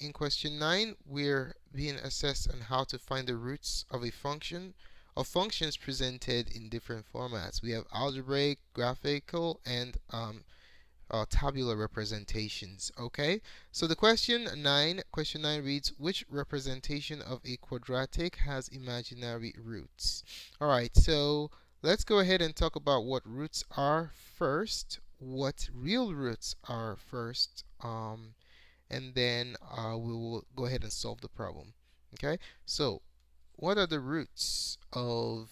in question 9, we're being assessed on how to find the roots of a function of functions presented in different formats. We have algebraic, graphical, and tabular representations. Okay, so the question 9 reads, which representation of a quadratic has imaginary roots? All right, so let's go ahead and talk about what roots are first, what real roots are first, and then we will go ahead and solve the problem. Okay, so what are the roots of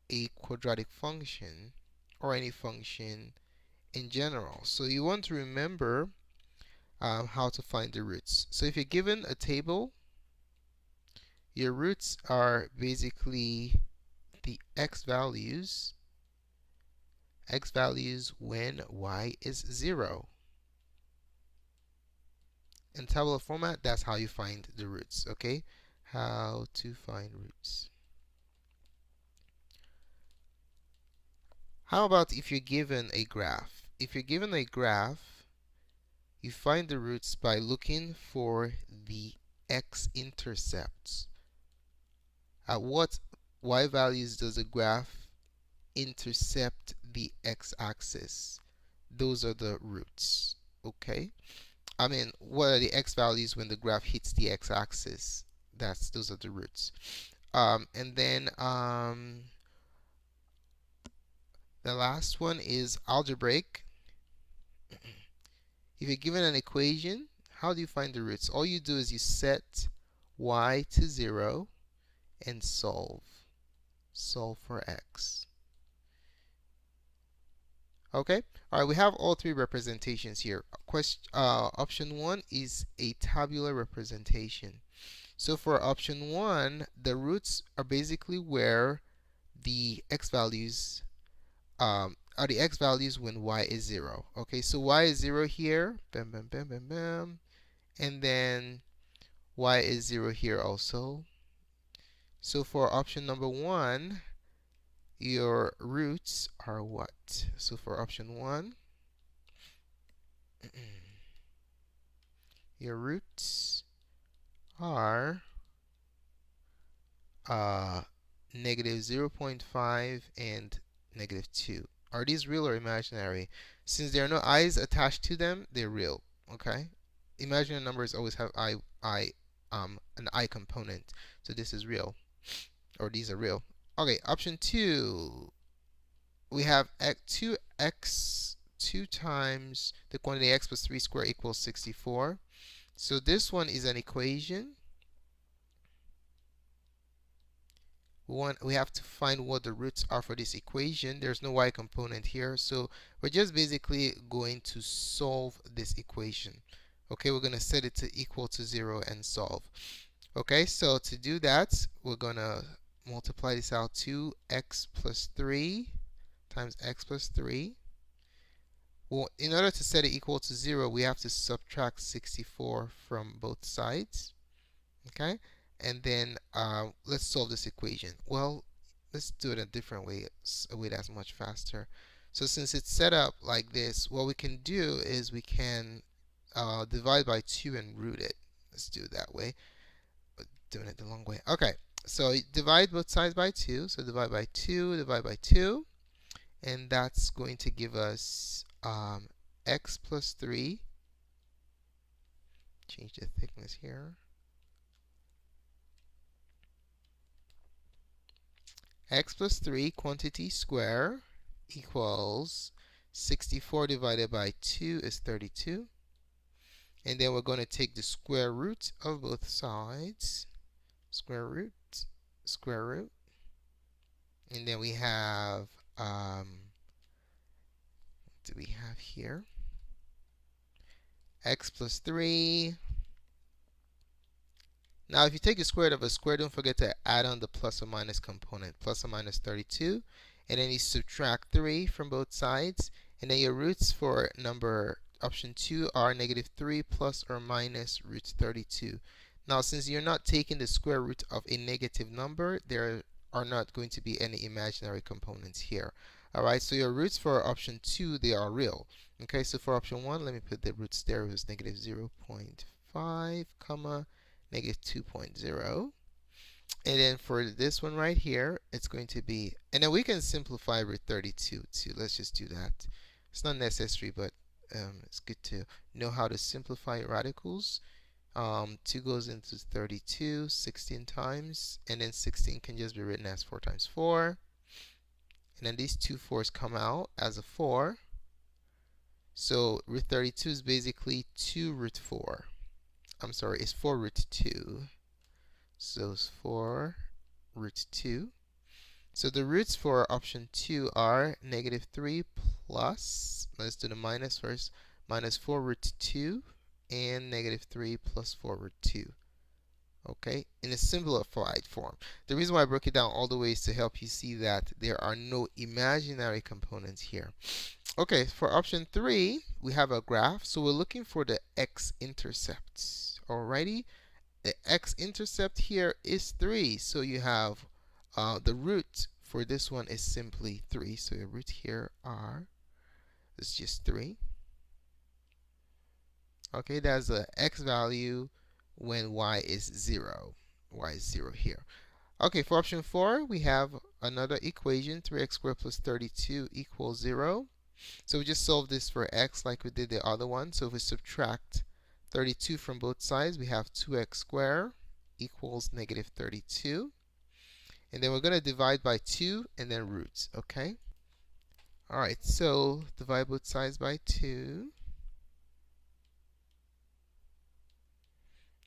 a quadratic function or any function in general? So you want to remember how to find the roots. So if you're given a table, your roots are basically the x values when y is 0. In tabular format, that's how you find the roots, okay? How to find roots. How about if you're given a graph? If you're given a graph, you find the roots by looking for the x-intercepts. At what y values does a graph intercept the x-axis? Those are the roots, okay? I mean, what are the x values when the graph hits the x-axis? Those are the roots. And then the last one is algebraic. If you're given an equation, how do you find the roots? All you do is you set y to 0 and solve. Solve for x. Okay? Alright, we have all three representations here. Option 1 is a tabular representation. So for option 1, the roots are basically where the x values are the x values when y is 0. Okay, so y is 0 here, bam, bam, bam, bam, bam, and then y is 0 here also. So for option number 1, your roots are what? So for option 1, your roots are negative 0.5 and negative 2. Are these real or imaginary? Since there are no i's attached to them, they're real. Okay? Imaginary numbers always have an I component. So this is real, or these are real. Okay, option 2, we have 2x, 2 times the quantity x plus 3 squared equals 64. So this one is an equation. We have to find what the roots are for this equation. There's no y component here, so we're just basically going to solve this equation. Okay, we're going to set it to equal to 0 and solve. Okay, so to do that, we're going to multiply this out to x plus 3 times x plus 3. Well, in order to set it equal to 0, we have to subtract 64 from both sides. Okay, and then let's solve this equation. Well, let's do it a different way, a way that's much faster. So since it's set up like this, what we can do is we can divide by 2 and root it. Let's do it that way. But doing it the long way. Okay, so divide both sides by 2. So divide by 2, divide by 2. And that's going to give us x plus 3. Change the thickness here. X plus 3 quantity square equals 64 divided by 2 is 32. And then we're going to take the square root of both sides. Square root, square root. And then we have, what do we have here? X plus 3. Now, if you take the square root of a square, don't forget to add on the plus or minus component, plus or minus 32. And then you subtract 3 from both sides. And then your roots for option 2 are negative 3 plus or minus root 32. Now, since you're not taking the square root of a negative number, there are not going to be any imaginary components here. Alright, so your roots for option 2, they are real. Okay, so for option 1, let me put the roots there. It was negative 0.5. 5 comma negative 2.0. And then for this one right here, it's going to be, and then we can simplify root 32 too. Let's just do that. It's not necessary, but it's good to know how to simplify radicals. 2 goes into 32 16 times, and then 16 can just be written as 4 times 4. And then these two 4's come out as a 4. So root 32 is basically 2 root 4. I'm sorry, it's 4 root 2. So it's 4 root 2. So the roots for option 2 are negative 3 plus, let's do the minus first, minus 4 root 2 and negative 3 plus 4 root 2. Okay, in a simplified form. The reason why I broke it down all the way is to help you see that there are no imaginary components here. Okay, for option 3, we have a graph, so we're looking for the x-intercepts. Alrighty, the x-intercept here is 3, so you have the root for this one is simply 3, so your root here is just 3. Okay, that's the x value when y is 0. Y is 0 here. Okay, for option 4, we have another equation, 3x squared plus 32 equals 0. So we just solve this for x like we did the other one. So if we subtract 32 from both sides, we have 2x squared equals negative 32. And then we're going to divide by 2 and then roots, okay? Alright, so divide both sides by 2.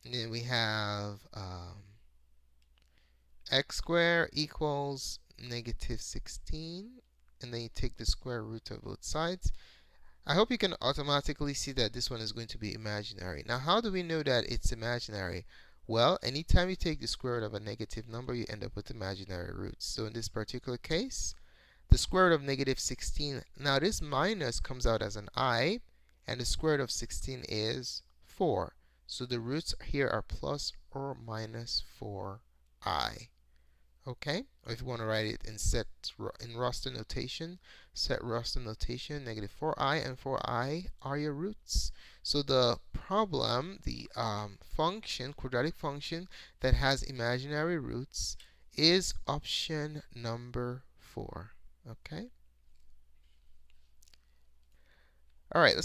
And then we have x squared equals negative 16. And then you take the square root of both sides. I hope you can automatically see that this one is going to be imaginary. Now, how do we know that it's imaginary? Well, anytime you take the square root of a negative number, you end up with imaginary roots. So in this particular case, the square root of negative 16, now this minus comes out as an I, and the square root of 16 is 4. So the roots here are plus or minus 4i. Okay, or if you want to write it in raster notation, set raster notation, negative 4i and 4i are your roots. So the problem, the quadratic function that has imaginary roots is option number 4. Okay. All right. Let's